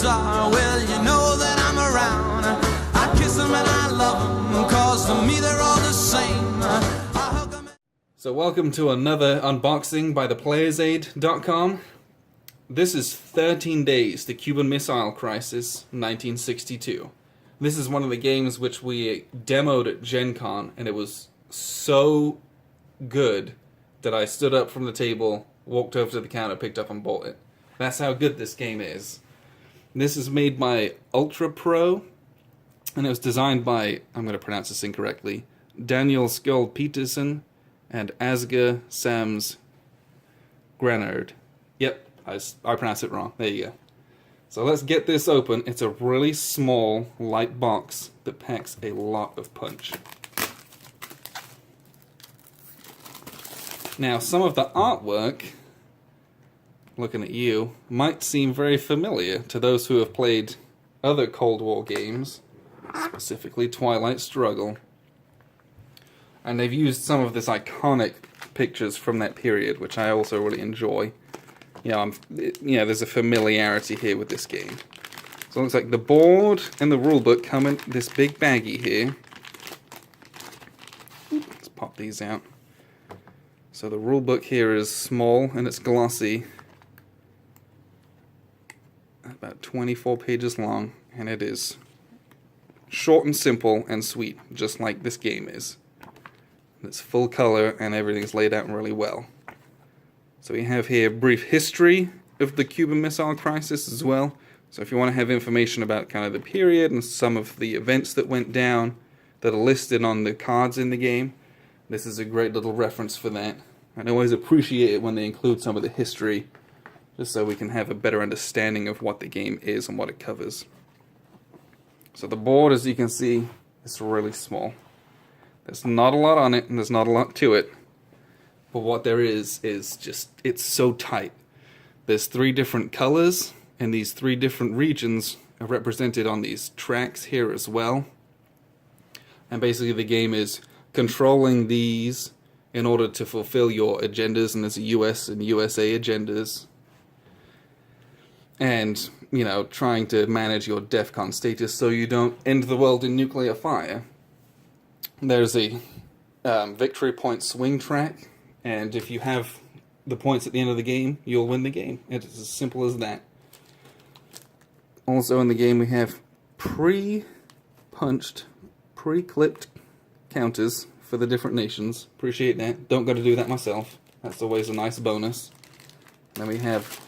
star, well, you know that I'm around. I kiss them and I love them, cause to me they're all the same. I hug them. So welcome to another unboxing by theplayersaid.com. This is 13 Days to Cuban Missile Crisis, 1962. This is one of the games which we demoed at Gencon, and it was so good that I stood up from the table, walked over to the counter, picked up and bought it. That's how good this game is. This is made by Ultra Pro, and it was designed by, I'm going to pronounce this incorrectly, Daniel Skull Peterson and Asger Sams Granard. Yep, I pronounced it wrong. There you go. So let's get this open. It's a really small, light box that packs a lot of punch. Now, some of the artwork, looking at you, might seem very familiar to those who have played other Cold War games, specifically Twilight Struggle. And they've used some of this iconic pictures from that period, which I also really enjoy. There's a familiarity here with this game. So it looks like the board and the rulebook come in this big baggie here. Let's pop these out. So the rulebook here is small and it's glossy. About 24 pages long, and it is short and simple and sweet, just like this game is. It's full color and everything's laid out really well. So we have here a brief history of the Cuban Missile Crisis as well. So if you want to have information about kind of the period and some of the events that went down that are listed on the cards in the game, this is a great little reference for that. I always appreciate it when they include some of the history, just so we can have a better understanding of what the game is and what it covers. So the board, as you can see, is really small. There's not a lot on it, and there's not a lot to it. But what there is just, it's so tight. There's 3 different colors, and these 3 different regions are represented on these tracks here as well. And basically the game is controlling these in order to fulfill your agendas, and there's US and USA agendas. And, trying to manage your DEFCON status so you don't end the world in nuclear fire. There's a victory point swing track, and if you have the points at the end of the game, you'll win the game. It's as simple as that. Also in the game we have pre-punched, pre-clipped counters for the different nations. Appreciate that. Don't got to do that myself. That's always a nice bonus. Then we have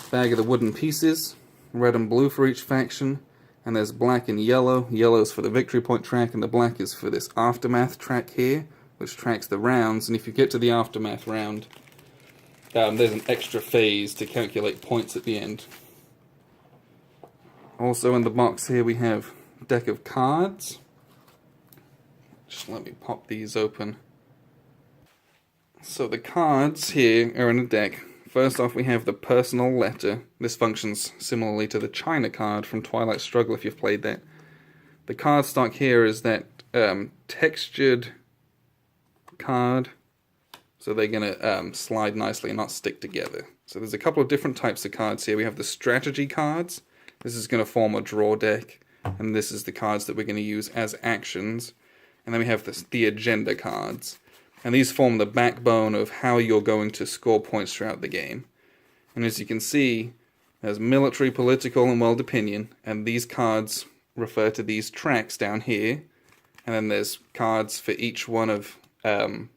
a bag of the wooden pieces, red and blue for each faction, and there's black and yellow. Yellow's for the victory point track, and the black is for this aftermath track here, which tracks the rounds. And if you get to the aftermath round, there's an extra phase to calculate points at the end. Also in the box here we have a deck of cards. Just let me pop these open. So the cards here are in a deck. First off, we have the personal letter. This functions similarly to the China card from Twilight Struggle if you've played that. The card stock here is that textured card, so they're going to slide nicely and not stick together. So there's a couple of different types of cards here. We have the strategy cards. This is going to form a draw deck, and this is the cards that we're going to use as actions. And then we have the agenda cards. And these form the backbone of how you're going to score points throughout the game. And as you can see, there's military, political, and world opinion. And these cards refer to these tracks down here. And then there's cards for each one of the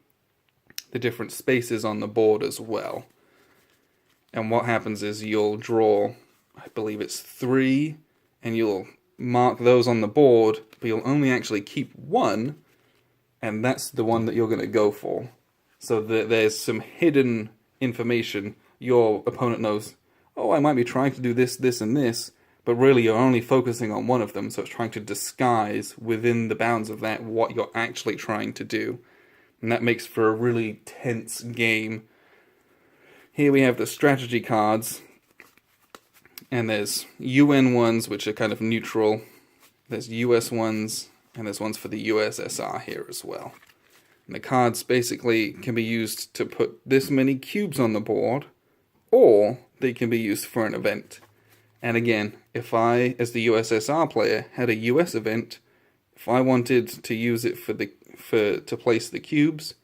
different spaces on the board as well. And what happens is you'll draw, I believe it's 3, and you'll mark those on the board, but you'll only actually keep 1. And that's the one that you're going to go for. So there's some hidden information. Your opponent knows, oh, I might be trying to do this, this, and this, but really you're only focusing on one of them, so it's trying to disguise within the bounds of that what you're actually trying to do. And that makes for a really tense game. Here we have the strategy cards, and there's UN ones, which are kind of neutral. There's US ones, and there's ones for the USSR here as well. And the cards basically can be used to put this many cubes on the board, or they can be used for an event. And again, if I, as the USSR player, had a US event, if I wanted to use it to place the cubes,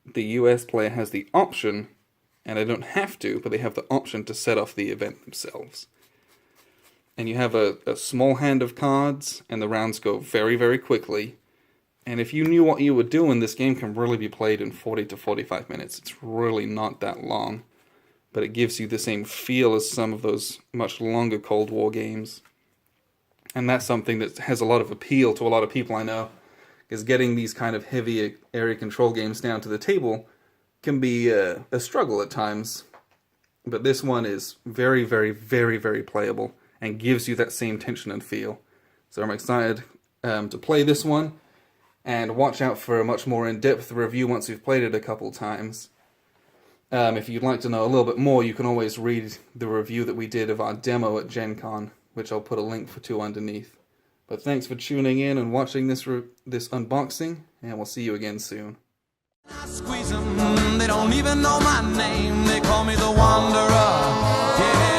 the US player has the option, and I don't have to, but they have the option to set off the event themselves. And you have a small hand of cards, and the rounds go very, very quickly. And if you knew what you were doing, this game can really be played in 40 to 45 minutes. It's really not that long, but it gives you the same feel as some of those much longer Cold War games. And that's something that has a lot of appeal to a lot of people I know, is getting these kind of heavy area control games down to the table can be a struggle at times. But this one is very, very, very, very playable and gives you that same tension and feel. So I'm excited to play this one, and watch out for a much more in-depth review once you've played it a couple times. If you'd like to know a little bit more, you can always read the review that we did of our demo at Gencon, which I'll put a link to underneath. But thanks for tuning in and watching this unboxing, and we'll see you again soon. I squeeze them, they don't even know my name. They call me the Wanderer. Yeah.